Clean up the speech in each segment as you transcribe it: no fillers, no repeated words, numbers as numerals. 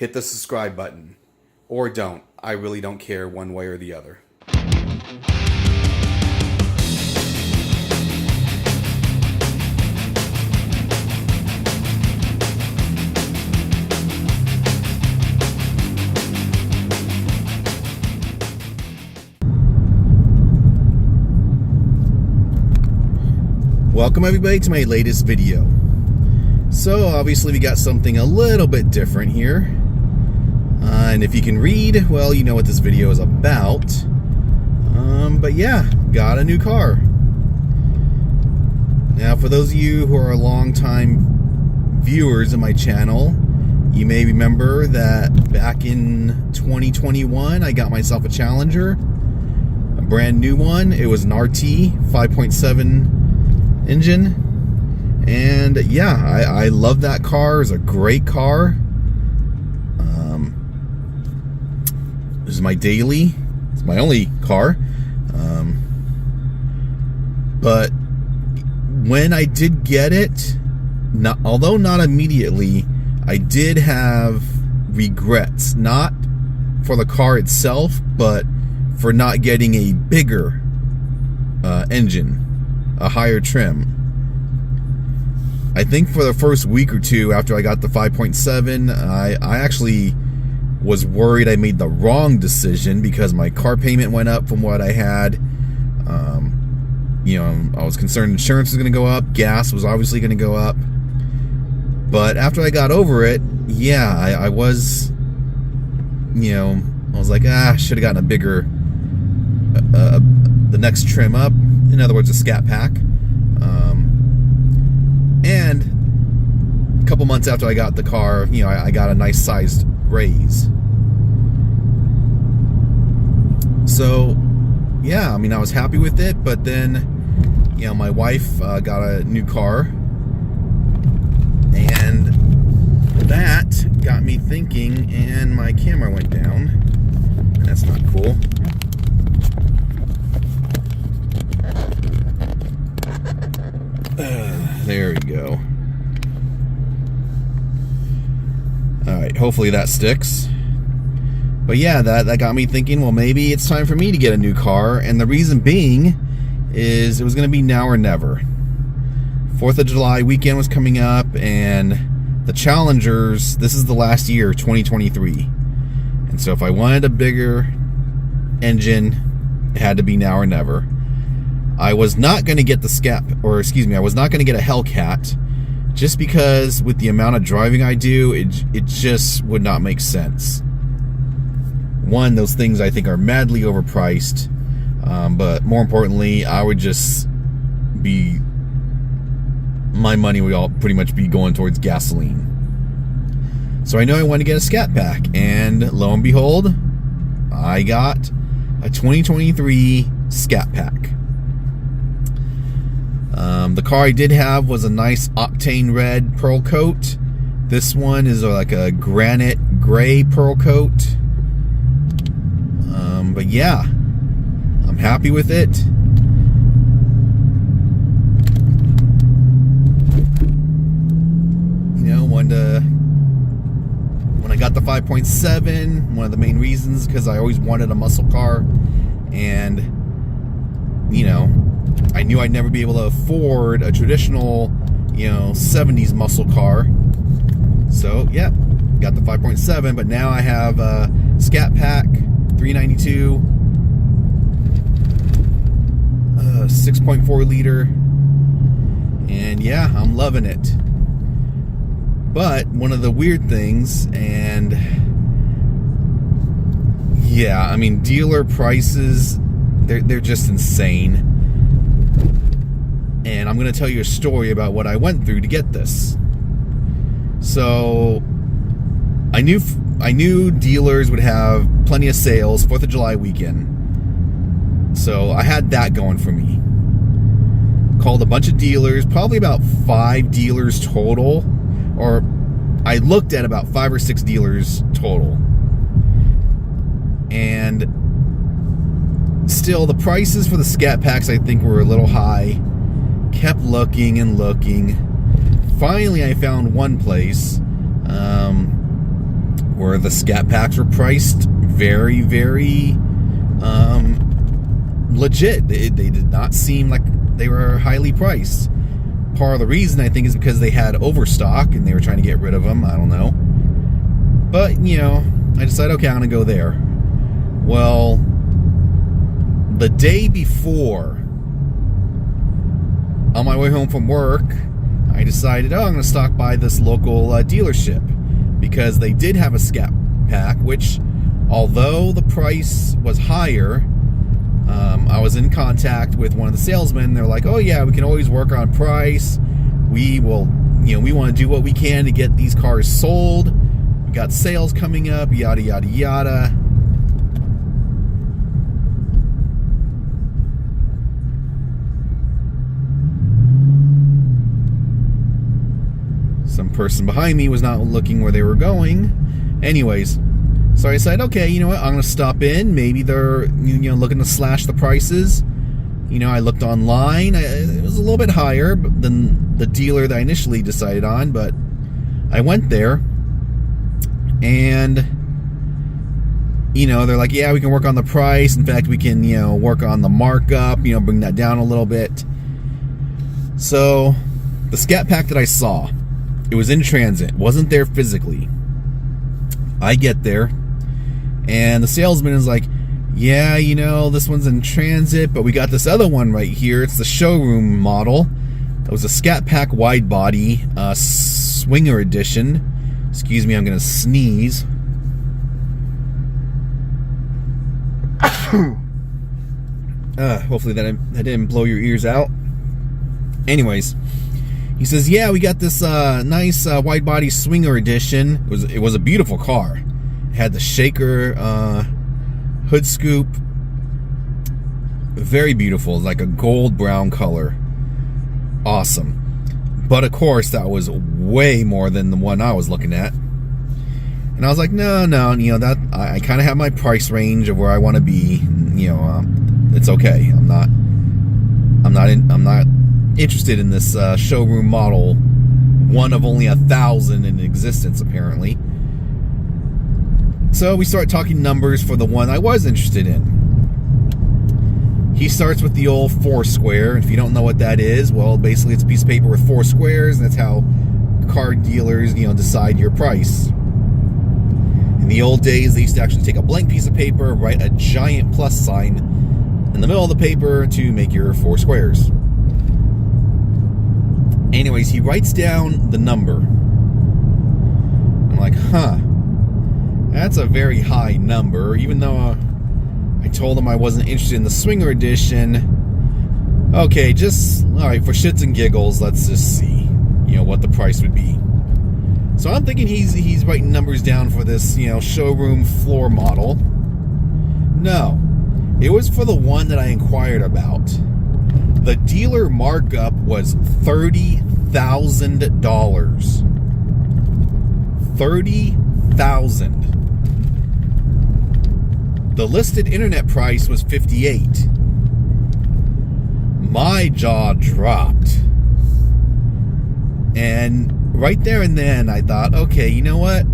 hit the subscribe button. Or don't. I really don't care one way or the other. Welcome everybody to my latest video. So obviously we got something a little bit different here. And if you can read, well, you know what this video is about. But yeah, got a new car. Now for those of you who are longtime viewers of my channel, you may remember that back in 2021 I got myself a Challenger, a brand new one. It was an RT 5.7 engine, and yeah, I love that car. It's a great car. This is my daily. It's my only car. But when I did get it, although not immediately, I did have regrets. Not for the car itself, but for not getting a bigger engine, a higher trim. I think for the first week or two after I got the 5.7, I actually was worried I made the wrong decision because my car payment went up from what I had. You know, I was concerned insurance was going to go up, gas was obviously going to go up. But after I got over it, yeah, I was, you know, I was like, I should have gotten a bigger, the next trim up. In other words, a Scat pack. And a couple months after I got the car, you know, I got a nice sized raise. So, yeah, I mean, I was happy with it, but then, you know, my wife got a new car, and that got me thinking, and my camera went down. That's not cool. There we go. Alright, hopefully that sticks. But yeah, that got me thinking, well, maybe it's time for me to get a new car. And the reason being is it was going to be now or never. 4th of July weekend was coming up, and the Challengers, this is the last year, 2023. And so if I wanted a bigger engine, it had to be now or never. I was not going to get the Scat, or excuse me, I was not going to get a Hellcat, just because with the amount of driving I do, it just would not make sense. One, those things I think are madly overpriced, but more importantly, I would just be, my money would all pretty much be going towards gasoline. So I know I wanted to get a Scat pack, and lo and behold, I got a 2023 Scat pack. The car I did have was a nice octane red pearl coat. This one is like a granite gray pearl coat. But yeah, I'm happy with it. You know, when I got the 5.7, one of the main reasons, because I always wanted a muscle car, and you know, I knew I'd never be able to afford a traditional, you know, 70s muscle car. So, yeah, got the 5.7, but now I have a Scat pack, 392, 6.4 liter, and yeah, I'm loving it. But one of the weird things, and yeah, I mean, dealer prices, they're just insane. And I'm going to tell you a story about what I went through to get this. So I knew dealers would have plenty of sales 4th of July weekend. So I had that going for me. Called a bunch of dealers, probably about 5 dealers total, or I looked at about 5 or 6 dealers total. And still, the prices for the Scat packs I think were a little high. Kept looking and looking. Finally, I found one place where the Scat Packs were priced very, very legit. They did not seem like they were highly priced. Part of the reason, I think, is because they had overstock and they were trying to get rid of them. I don't know. But, you know, I decided, okay, I'm going to go there. Well, the day before, on my way home from work, I decided, I'm going to stop by this local dealership, because they did have a Scat Pack, which, although the price was higher, I was in contact with one of the salesmen. They're like, oh yeah, we can always work on price. We will, you know, we want to do what we can to get these cars sold. We got sales coming up, yada, yada, yada. Some person behind me was not looking where they were going. Anyways, so I decided, okay, you know what, I'm going to stop in. Maybe they're, you know, looking to slash the prices. You know, I looked online. It was a little bit higher than the dealer that I initially decided on, but I went there, and, you know, they're like, yeah, we can work on the price. In fact, we can, you know, work on the markup, you know, bring that down a little bit. So, the Scat Pack that I saw, it was in transit, wasn't there physically. I get there, and the salesman is like, yeah, you know, this one's in transit, but we got this other one right here. It's the showroom model. It was a Scat Pack wide body, swinger edition. Excuse me, I'm going to sneeze. Hopefully that didn't blow your ears out. Anyways, he says, yeah, we got this nice wide body swinger edition. It was a beautiful car. It had the shaker hood scoop. Very beautiful, like a gold brown color. Awesome. But of course, that was way more than the one I was looking at. And I was like, no, you know, that I kind of have my price range of where I want to be. You know, it's okay. I'm not interested in this showroom model, one of only 1,000 in existence apparently. So we start talking numbers for the one I was interested in. He starts with the old 4 square. If you don't know what that is, well, basically it's a piece of paper with 4 squares, and that's how car dealers, you know, decide your price. In the old days, they used to actually take a blank piece of paper, write a giant plus sign in the middle of the paper to make your 4 squares. Anyways, he writes down the number. I'm like, that's a very high number, even though I told him I wasn't interested in the swinger edition. Okay, alright, for shits and giggles, let's just see, you know, what the price would be. So I'm thinking he's writing numbers down for this, you know, showroom floor model. No, it was for the one that I inquired about. The dealer markup was $30,000. $30,000. The listed internet price was $58,000. My jaw dropped. And right there and then I thought, okay, you know what?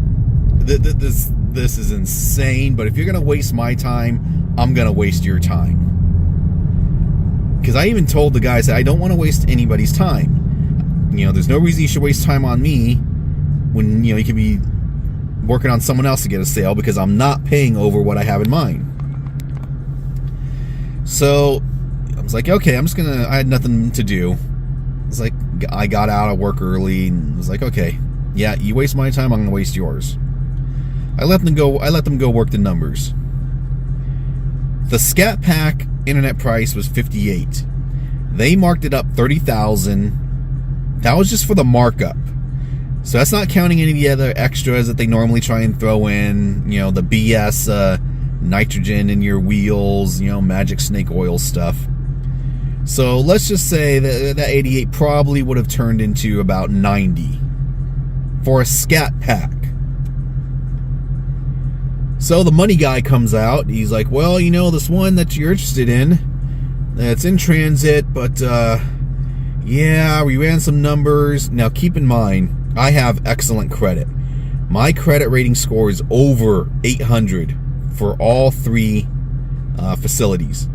This is insane, but if you're going to waste my time, I'm going to waste your time. Because I even told the guys that I don't want to waste anybody's time. You know, there's no reason you should waste time on me when, you know, you could be working on someone else to get a sale, because I'm not paying over what I have in mind. So I was like, okay, I had nothing to do. It's like, I got out of work early and was like, okay, yeah, you waste my time, I'm gonna waste yours. I let them go work the numbers. The Scat Pack internet price was $58,000. They marked it up $30,000. That was just for the markup. So that's not counting any of the other extras that they normally try and throw in, you know, the BS nitrogen in your wheels, you know, magic snake oil stuff. So let's just say that 88 probably would have turned into about 90 for a Scat Pack. So the money guy comes out. He's like, well, you know, this one that you're interested in, it's in transit, but yeah, we ran some numbers. Now keep in mind, I have excellent credit. My credit rating score is over 800 for all three facilities.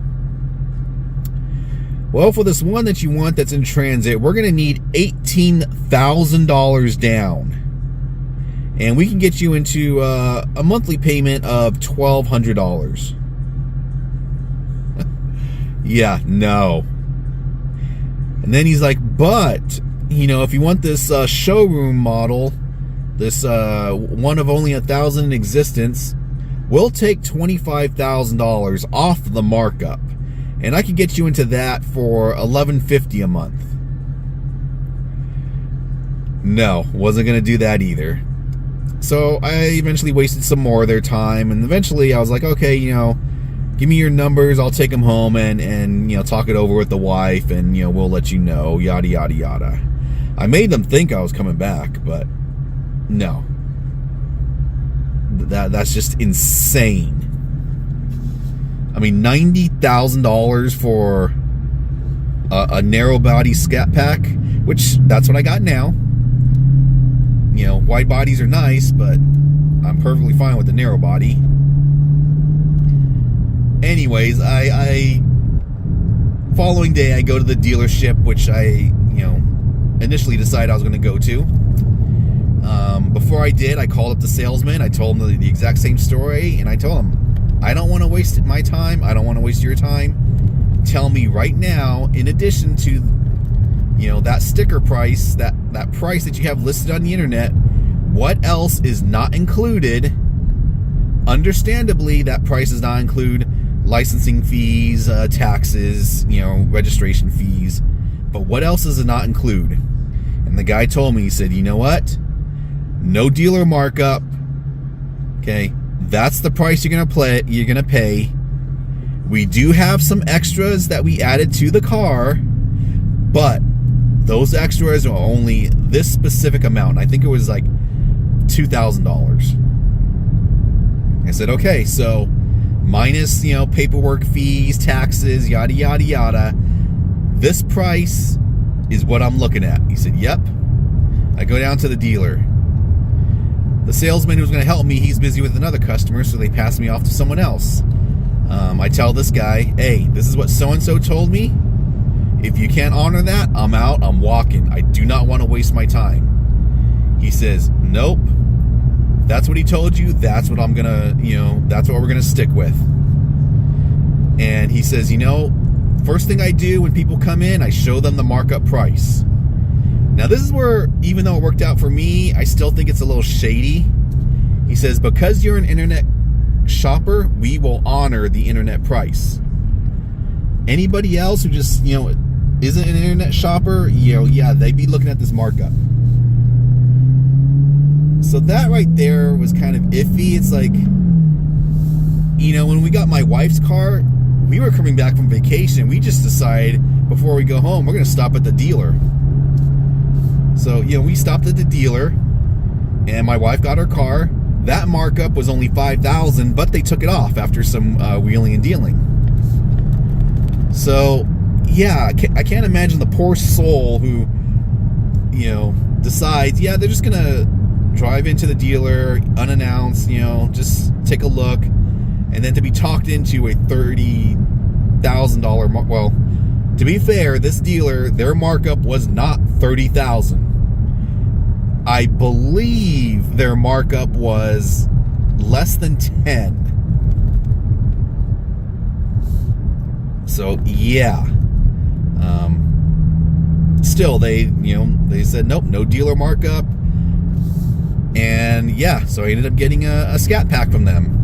Well, for this one that you want that's in transit, we're going to need $18,000 down. And we can get you into a monthly payment of $1,200. Yeah, no. And then he's like, but, you know, if you want this showroom model, this one of only 1,000 in existence, we'll take $25,000 off the markup. And I could get you into that for $1,150 a month. No, wasn't going to do that either. So I eventually wasted some more of their time, and eventually I was like, okay, you know, give me your numbers, I'll take them home and you know, talk it over with the wife, and, you know, we'll let you know, yada, yada, yada. I made them think I was coming back, but no. That's just insane. I mean, $90,000 for a narrow body Scat pack, which that's what I got now. You know, wide bodies are nice, but I'm perfectly fine with the narrow body. Anyways, I following day I go to the dealership, which I, you know, initially decided I was going to go to. Before I did, I called up the salesman. I told him the exact same story, and I told him, I don't want to waste my time. I don't want to waste your time. Tell me right now, in addition to, you know, that sticker price, that price that you have listed on the internet, what else is not included? Understandably, that price does not include licensing fees, taxes, you know, registration fees. But what else does it not include? And the guy told me, he said, you know what? No dealer markup. Okay, that's the price you're gonna pay. We do have some extras that we added to the car, but those extras are only this specific amount. I think it was like $2,000. I said, okay, so minus, you know, paperwork fees, taxes, yada, yada, yada. This price is what I'm looking at. He said, yep. I go down to the dealer. The salesman who was going to help me, he's busy with another customer, so they pass me off to someone else. I tell this guy, hey, this is what so-and-so told me. If you can't honor that, I'm out, I'm walking. I do not want to waste my time. He says, nope. That's what he told you. That's what I'm going to, you know, that's what we're going to stick with. And he says, you know, first thing I do when people come in, I show them the markup price. Now, this is where, even though it worked out for me, I still think it's a little shady. He says, because you're an internet shopper, we will honor the internet price. Anybody else who just, you know, isn't an internet shopper, you know, yeah, they'd be looking at this markup. So that right there was kind of iffy. It's like, you know, when we got my wife's car, we were coming back from vacation. We just decided before we go home, we're going to stop at the dealer. So, you know, we stopped at the dealer and my wife got her car. That markup was only $5,000, but they took it off after some wheeling and dealing. So, yeah, I can't imagine the poor soul who, you know, decides, yeah, they're just going to drive into the dealer unannounced, you know, just take a look, and then to be talked into a $30,000 well, to be fair, this dealer, their markup was not $30,000. I believe their markup was less than 10. So yeah, still they said nope, no dealer markup, and yeah, so I ended up getting a Scat pack from them.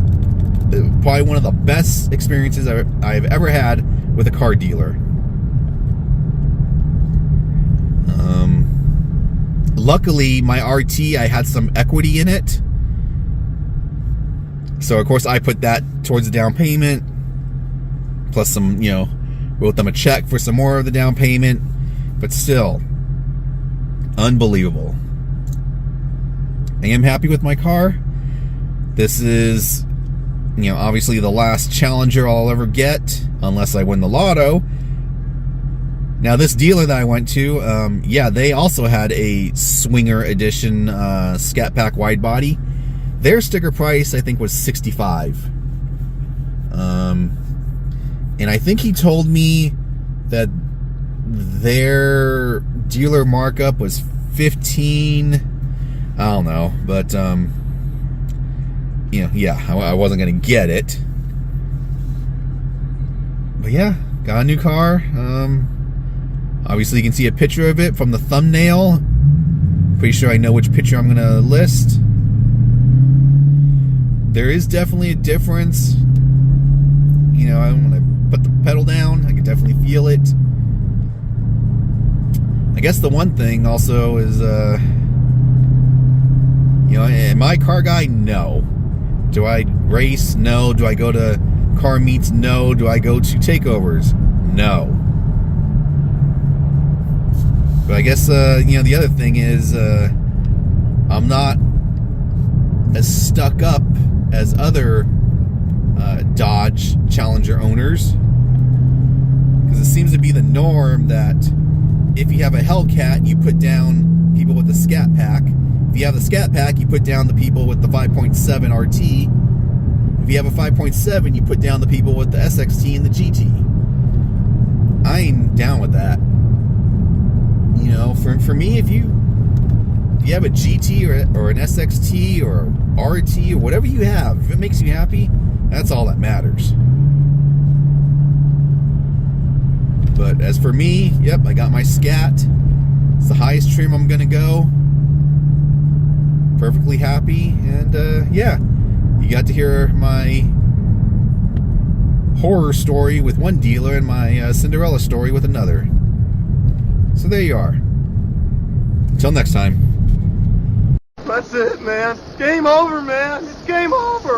Probably one of the best experiences I've ever had with a car dealer. Luckily, my RT, I had some equity in it. So, of course, I put that towards the down payment. Plus some, you know, wrote them a check for some more of the down payment. But still, unbelievable. I am happy with my car. This is, you know, obviously the last Challenger I'll ever get. Unless I win the lotto. Now, this dealer that I went to, yeah, they also had a Swinger Edition Scat Pack wide body. Their sticker price, I think, was $65. And I think he told me that their dealer markup was $15. I don't know, but you know, yeah, I wasn't gonna get it. But yeah, got a new car. Obviously, you can see a picture of it from the thumbnail. Pretty sure I know which picture I'm gonna list. There is definitely a difference. You know, when I put the pedal down, I can definitely feel it. I guess the one thing also is, you know, am I a car guy? No. Do I race? No. Do I go to car meets? No. Do I go to takeovers? No. But I guess, you know, the other thing is, I'm not as stuck up as other Dodge Challenger owners, because it seems to be the norm that if you have a Hellcat, you put down people with the Scat Pack. If you have the Scat Pack, you put down the people with the 5.7 RT. If you have a 5.7, you put down the people with the SXT and the GT. I ain't down with that. You know, for me, if you have a GT or an SXT or RT or whatever you have, if it makes you happy, that's all that matters. But as for me, yep, I got my Scat. It's the highest trim I'm gonna go. Perfectly happy, and yeah, you got to hear my horror story with one dealer and my Cinderella story with another. So there you are. Until next time. That's it, man. Game over, man. It's game over.